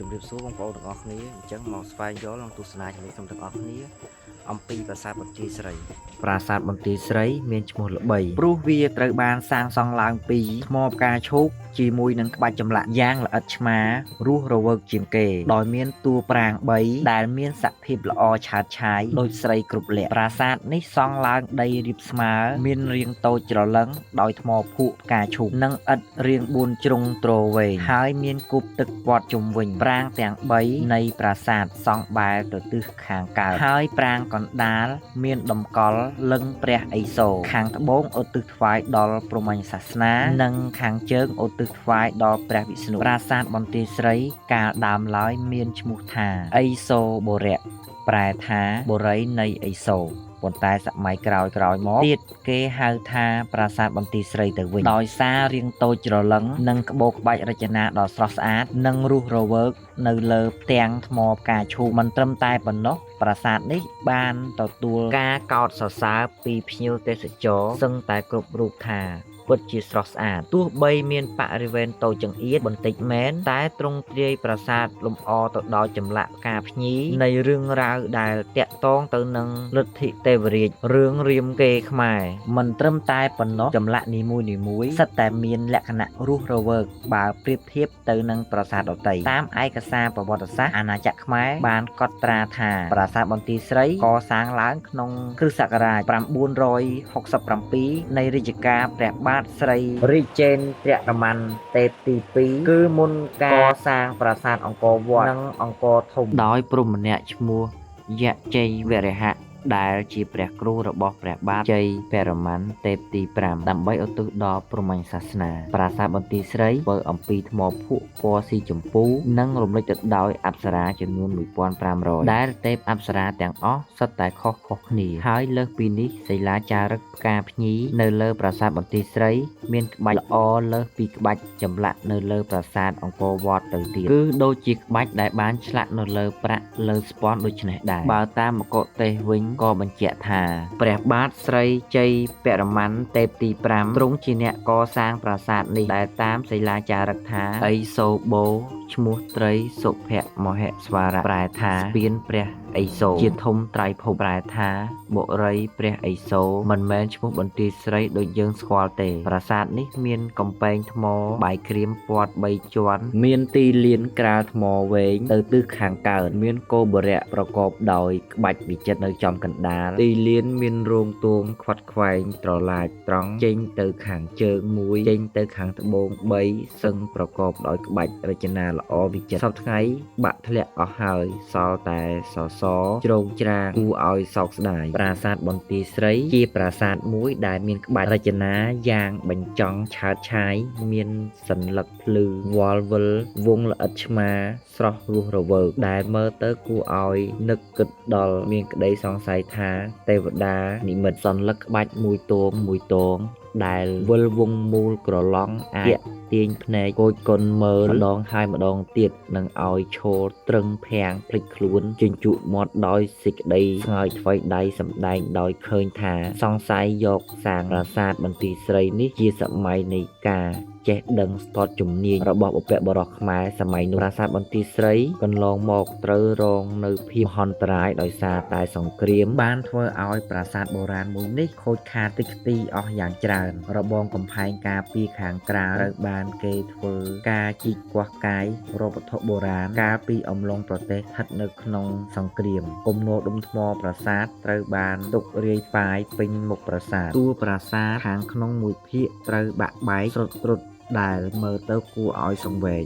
ជំរាបសួរបងប្អូនទាំងអស់គ្នាអញ្ចឹងមកស្វែងយល់និងទស្សនាជាមួយខ្ញុំទាំងអស់គ្នាអំពីប្រាសាទបន្ទាយស្រីប្រាសាទបន្ទាយស្រីមានឈ្មោះល្បីព្រោះវាត្រូវបានសាងសង់ឡើងពីថ្មផ្កាឈូកជាមួយនឹងក្បាច់ចម្លាក់យ៉ាងល្អិតឆ្មាររស់រវើកជាងគេដោយមានតួប្រាង្គ3ដែលមានសភាពល្អឆើតឆាយដូចស្រីគ្រប់លក្ខប្រាសាទនេះសង់ឡើងដីរាបស្មើមានរាងតូចច្រឡឹងដោយថ្មភក់ផ្កាឈូកនិងឥដ្ឋរាង4ជ្រុងទ្រវែងហើយមានគប់ទឹកព័ទ្ធជុំវិញប្រាង្គទាំង3នៃប្រាសាទសង់បែរទៅទិសខាងកើតហើយប្រាង្គកណ្ដាលមានតម្កល់លឹងព្រះឥសូរខាងត្បូងឧទ្ទិសថ្វាយដល់ព្រហ្មញ្ញសាសនានិងខាងជើងឧទ្ទិសថ្វាយដល់ព្រះវិស្ណុប្រាសាទបន្ទាយស្រីកាលដើមឡើយមានឈ្មោះថាឥសូរបុរៈប្រែថាបុរីនៃឥសូរប៉ុន្តែសម័យក្រោយមកទៀតគេហៅថាប្រាសាទបន្ទាយស្រីទៅវិញដោយសាររាងតូចច្រឡឹងនិងក្បូរក្បាច់រចនាដ៏ស្រស់ស្អាតនិងរស់រវើកនៅលើផ្ទាំងថ្មផ្កាឈូកមិនត្រឹមតែប៉ុណ្ណោះប្រាសាទនេះបានទទួលការកោតសរសើរពីភ្ញៀវទេសចរសឹងតែគ្រប់រូបថាពិតជាស្រស់ស្អាតទោះបីមានបរិវេណតូចចង្អៀតបន្តិចមែនតែទ្រង់ទ្រាយប្រាសាទលម្អទៅដោយចម្លាក់ផ្កាភ្ញីនៃរឿងរ៉ាវដែលតាក់ទងទៅនឹងលទ្ធិទេវរាជរឿងរាមកេរ្តិ៍ខ្មែរមិនត្រឹមតែប៉ុណ្ណោះចម្លាក់នីមួយៗសុទ្ធតែមានលក្ខណៈរស់រវើកបើប្រៀបធៀបទៅនឹងប្រាសាទដទៃតាមឯកសារប្រវត្តិសាស្ត្រអាណាចក្រខ្មែរបានកត់ត្រាថាប្រាសាទបន្ទាយស្រីកសាងឡើងក្នុងគ្រិស្តសករាជ967នៃរជ្ជកាលព្រះបាទស្រីរាជេន្ទ្រកម័នទេពទី2គឺមុនការសាងប្រាសាទអង្គរវត្តនិងអង្គរធំដោយព្រហ្មម្នាក់ឈ្មោះយៈជ័យវរហៈដែលជាព្រះគ្រូរបស់ព្រះបាទជ័យបរម័នទេពទី5ដើម្បីឧទ្ទិសដល់ព្រហ្មញ្ញសាសនាប្រាសាទបន្ទាយស្រីធ្វើអំពីថ្មភក់ពណ៌ស៊ីជម្ពូនិងរំលេចទៅដោយអប្សរាចំនួន1500ដែលទេពអប្សរាទាំងអស់សុទ្ធតែខុសគ្នាហើយលើសពីនេះសិលាចារឹកផ្កាភ្ញីនៅលើប្រាសាទបន្ទាយស្រីមានក្បាច់ល្អលើសពីក្បាច់ចម្លាក់នៅលើប្រាសាទអង្គរវត្តទៅទៀតគឺដូចជាក្បាច់ដែលបានឆ្លាក់នៅលើប្រាក់លើស្ពាន់ដូច្នេះដែរបើតាមមកុទេសវិញក៏បញ្ជាក់ថាព្រះបាទស្រីជ័យបរម័នទេពទី5ទ្រង់ជាអ្នកកសាងប្រាសាទនេះដែលតាមសិលាចារឹកថាឥសូរបូឈ្មោះត្រីសុភមហេស្វរៈប្រែថាស្ពានព្រះឥសូរជាធំត្រៃភពប្រែថាបុរីព្រះឥសូរមិនមែនឈ្មោះបន្ទាយស្រីដូចយើងស្គាល់ទេប្រាសាទនេះមានកំពែងថ្មបាយក្រៀមព័ទ្ធ3ជាន់មានទីលានក្រាលថ្មវែងទៅទិសខាងកើតមានគោបុរៈប្រកបដោយក្បាច់វិចិត្រនៅចំកណ្ដាលទីលានមានរោងទងខ្វាត់ខ្វែងត្រឡាចត្រង់ចេញទៅខាងជើង1ចេញទៅខាងត្បូង3សឹងប្រកបដោយក្បាច់រចនាល្អវិចិត្រសពថ្ងៃបាក់ធ្លាក់អស់ហើយសល់តែសសរជ្រងច្រាងគួរឲ្យសោកស្ដាយប្រាសាទបន្ទាយស្រីជាប្រាសាទមួយដែលមានក្បាច់រចនាយ៉ាងបញ្ចង់ឆើតឆាយមានសន្លឹកភ្លឺវល់វិលវងល្អិតឆ្មាស្រស់រស់រវើកដែលមើលទៅគួរឲ្យនឹកគិតដល់មានក្តីសង្ស័យថាទេវតានិមិត្តសន្លឹកក្បាច់មួយទងដែលវិលវងមូលក្រឡង់អាចទាញភ្នែកគោចគុណមើលម្ដងហើយម្ដងទៀតនឹងឲ្យឈរត្រឹងភាំងភ្លេចខ្លួនជញ្ជក់មាត់ដោយសេចក្តីស្ងើចថ្វីដៃសម្ដែងដោយឃើញថាសង្ស័យយកសាងប្រាសាទបន្ទាយស្រីនេះជាសម័យនៃការចេះដឹងស្ទាត់ជំនាញរបស់បុព្វបុរសខ្មែរសម័យនោះប្រាសាទបន្ទាយស្រីកន្លងមកត្រូវរងនៅភាពមហន្តរាយដោយសារតែសង្គ្រាមបានធ្វើឲ្យប្រាសាទបុរាណមួយនេះខូចខាតតិចខ្ទីអស់យ៉ាងច្រើនរបងកំផែងការពារខាងក្រៅត្រូវបានគេធ្វើការជីកគាស់កាយរកវត្ថុបុរាណកាលពីអំឡុងប្រទេសស្ថិតនៅក្នុងសង្គ្រាមគំនរដុំថ្មប្រាសាទត្រូវបានទុករាយប៉ាយពេញមុខប្រាសាទតួប្រាសាទខាងក្នុងមួយភាគត្រូវបាក់បែកស្រុតដែលមើលទៅគួរឲ្យសង្វេគ